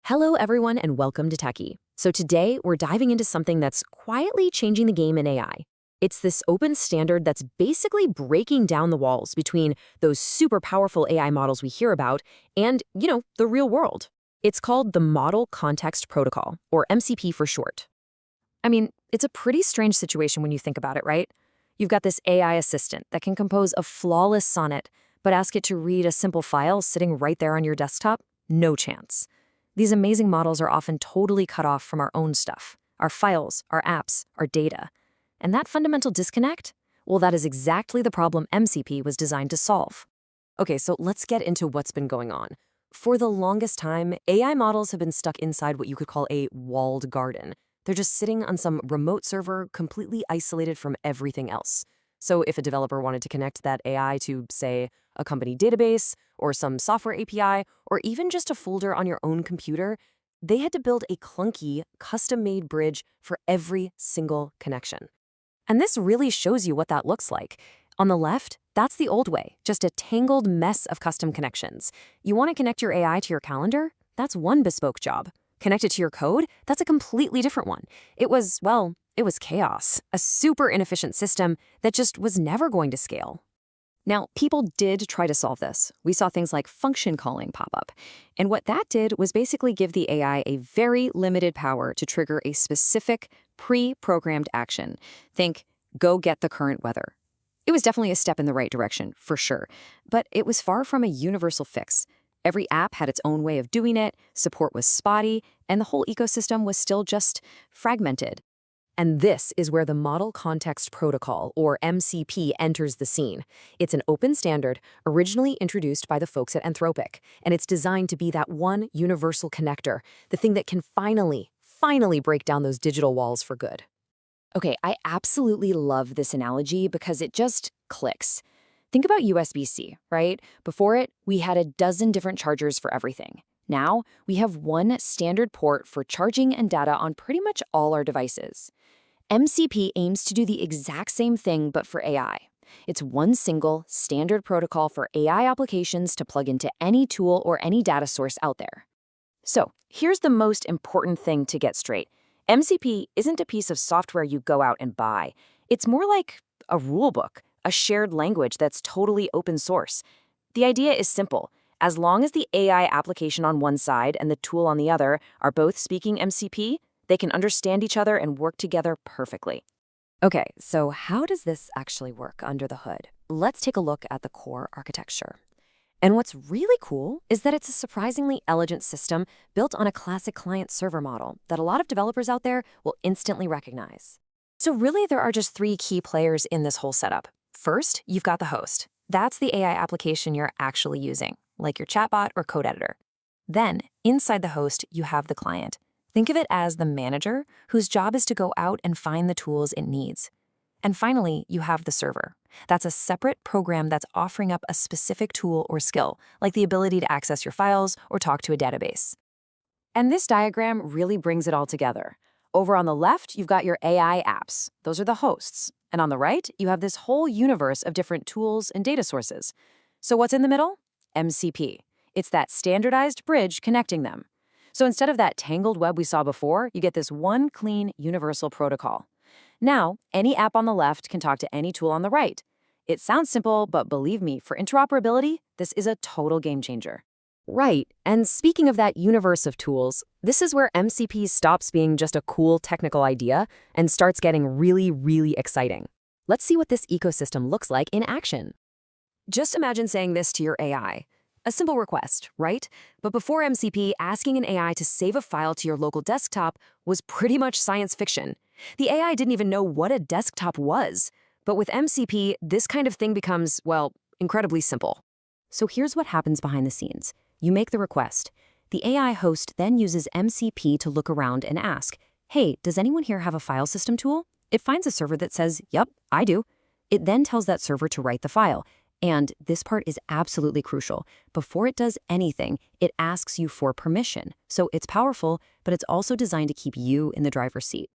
Hello, everyone, and welcome to Techie. So today, we're diving into something that's quietly changing the game in AI. It's this open standard that's basically breaking down the walls between those super powerful AI models we hear about and, the real world. It's called the Model Context Protocol, or MCP for short. I mean, it's a pretty strange situation when you think about it, right? You've got this AI assistant that can compose a flawless sonnet, but ask it to read a simple file sitting right there on your desktop? No chance. These amazing models are often totally cut off from our own stuff, our files, our apps, our data. And that fundamental disconnect? Well, that is exactly the problem MCP was designed to solve. Okay, so let's get into what's been going on. For the longest time, AI models have been stuck inside what you could call a walled garden. They're just sitting on some remote server, completely isolated from everything else. So if a developer wanted to connect that AI to, say, a company database, or some software API, or even just a folder on your own computer, they had to build a clunky, custom-made bridge for every single connection. And this really shows you what that looks like. On the left, that's the old way, just a tangled mess of custom connections. You want to connect your AI to your calendar? That's one bespoke job. Connect it to your code? That's a completely different one. It was chaos, a super inefficient system that just was never going to scale. Now, people did try to solve this. We saw things like function calling pop up. And what that did was basically give the AI a very limited power to trigger a specific pre-programmed action. Think, go get the current weather. It was definitely a step in the right direction, for sure. But it was far from a universal fix. Every app had its own way of doing it, support was spotty, and the whole ecosystem was still just fragmented. And this is where the Model Context Protocol, or MCP, enters the scene. It's an open standard originally introduced by the folks at Anthropic, and it's designed to be that one universal connector, the thing that can finally break down those digital walls for good. Okay, I absolutely love this analogy because it just clicks. Think about USB-C, right? Before it, we had a dozen different chargers for everything. Now, we have one standard port for charging and data on pretty much all our devices. MCP aims to do the exact same thing, but for AI. It's one single, standard protocol for AI applications to plug into any tool or any data source out there. So, here's the most important thing to get straight. MCP isn't a piece of software you go out and buy. It's more like a rulebook, a shared language that's totally open source. The idea is simple. As long as the AI application on one side and the tool on the other are both speaking MCP, they can understand each other and work together perfectly. Okay, so how does this actually work under the hood? Let's take a look at the core architecture. And what's really cool is that it's a surprisingly elegant system built on a classic client-server model that a lot of developers out there will instantly recognize. So really, there are just three key players in this whole setup. First, you've got the host. That's the AI application you're actually using, like your chatbot or code editor. Then, inside the host, you have the client. Think of it as the manager whose job is to go out and find the tools it needs. And finally, you have the server. That's a separate program that's offering up a specific tool or skill, like the ability to access your files or talk to a database. And this diagram really brings it all together. Over on the left, you've got your AI apps. Those are the hosts. And on the right, you have this whole universe of different tools and data sources. So what's in the middle? MCP. It's that standardized bridge connecting them. So instead of that tangled web we saw before, you get this one clean, universal protocol. Now, any app on the left can talk to any tool on the right. It sounds simple, but believe me, for interoperability, this is a total game changer. Right, and speaking of that universe of tools, this is where MCP stops being just a cool technical idea and starts getting really, really exciting. Let's see what this ecosystem looks like in action. Just imagine saying this to your AI. A simple request, right? But before MCP, asking an AI to save a file to your local desktop was pretty much science fiction. The AI didn't even know what a desktop was. But with MCP, this kind of thing becomes, well, incredibly simple. So here's what happens behind the scenes. You make the request. The AI host then uses MCP to look around and ask, hey, does anyone here have a file system tool? It finds a server that says, yep, I do. It then tells that server to write the file. And this part is absolutely crucial. Before it does anything, it asks you for permission. So it's powerful, but it's also designed to keep you in the driver's seat.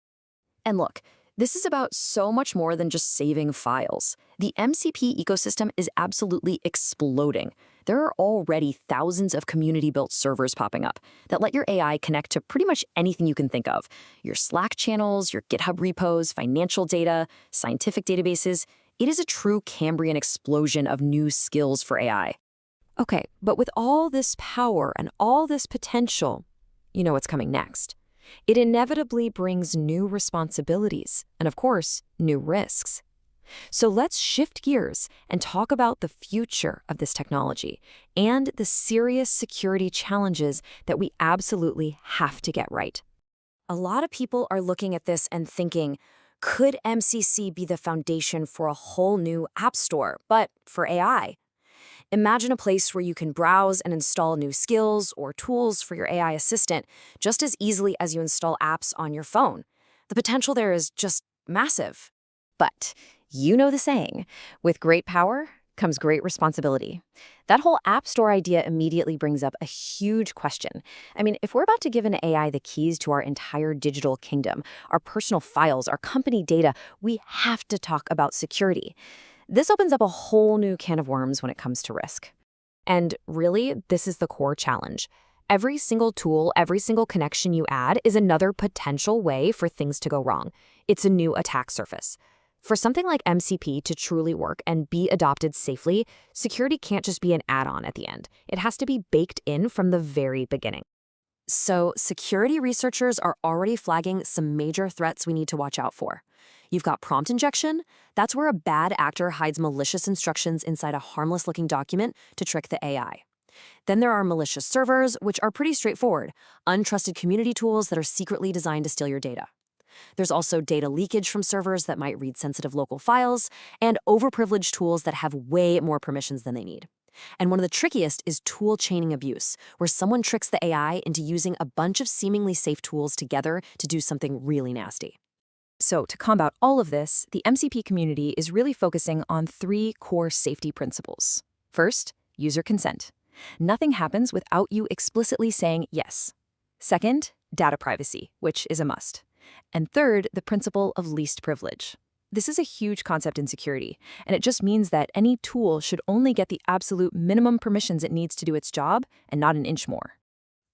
And look, This is about so much more than just saving files. The MCP ecosystem is absolutely exploding. There are already thousands of community-built servers popping up that let your AI connect to pretty much anything you can think of. Your Slack channels, your GitHub repos, financial data, scientific databases. It is a true Cambrian explosion of new skills for AI. Okay, but with all this power and all this potential, you know what's coming next. It inevitably brings new responsibilities and, of course, new risks. So let's shift gears and talk about the future of this technology and the serious security challenges that we absolutely have to get right. A lot of people are looking at this and thinking, could MCC be the foundation for a whole new app store, but for AI? Imagine a place where you can browse and install new skills or tools for your AI assistant just as easily as you install apps on your phone. The potential there is just massive. But you know the saying, with great power comes great responsibility. That whole app store idea immediately brings up a huge question. I mean, if we're about to give an AI the keys to our entire digital kingdom, our personal files, our company data, we have to talk about security. This opens up a whole new can of worms when it comes to risk. And really, this is the core challenge. Every single tool, every single connection you add is another potential way for things to go wrong. It's a new attack surface. For something like MCP to truly work and be adopted safely, security can't just be an add-on at the end. It has to be baked in from the very beginning. So, security researchers are already flagging some major threats we need to watch out for. You've got prompt injection. That's where a bad actor hides malicious instructions inside a harmless-looking document to trick the AI. Then there are malicious servers, which are pretty straightforward, untrusted community tools that are secretly designed to steal your data. There's also data leakage from servers that might read sensitive local files, and overprivileged tools that have way more permissions than they need. And one of the trickiest is tool chaining abuse, where someone tricks the AI into using a bunch of seemingly safe tools together to do something really nasty. So, to combat all of this, the MCP community is really focusing on 3 core safety principles. First, user consent. Nothing happens without you explicitly saying yes. Second, data privacy, which is a must. And third, the principle of least privilege. This is a huge concept in security, and it just means that any tool should only get the absolute minimum permissions it needs to do its job and not an inch more.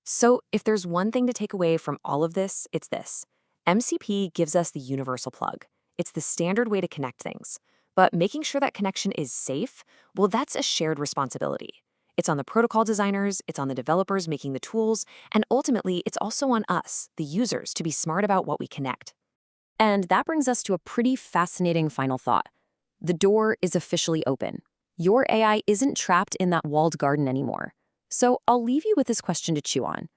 So, if there's one thing to take away from all of this, it's this. MCP gives us the universal plug. It's the standard way to connect things. But making sure that connection is safe, well, that's a shared responsibility. It's on the protocol designers, it's on the developers making the tools, and ultimately, it's also on us, the users, to be smart about what we connect. And that brings us to a pretty fascinating final thought. The door is officially open. Your AI isn't trapped in that walled garden anymore. So I'll leave you with this question to chew on.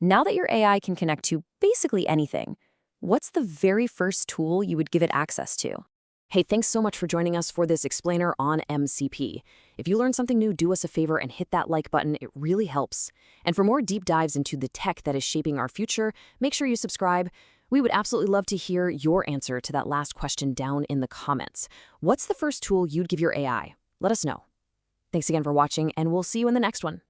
Now that your AI can connect to basically anything, what's the very first tool you would give it access to? Hey, thanks so much for joining us for this explainer on MCP. If you learned something new, do us a favor and hit that like button. It really helps. And for more deep dives into the tech that is shaping our future, make sure you subscribe. We would absolutely love to hear your answer to that last question down in the comments. What's the first tool you'd give your AI? Let us know. Thanks again for watching, and we'll see you in the next one.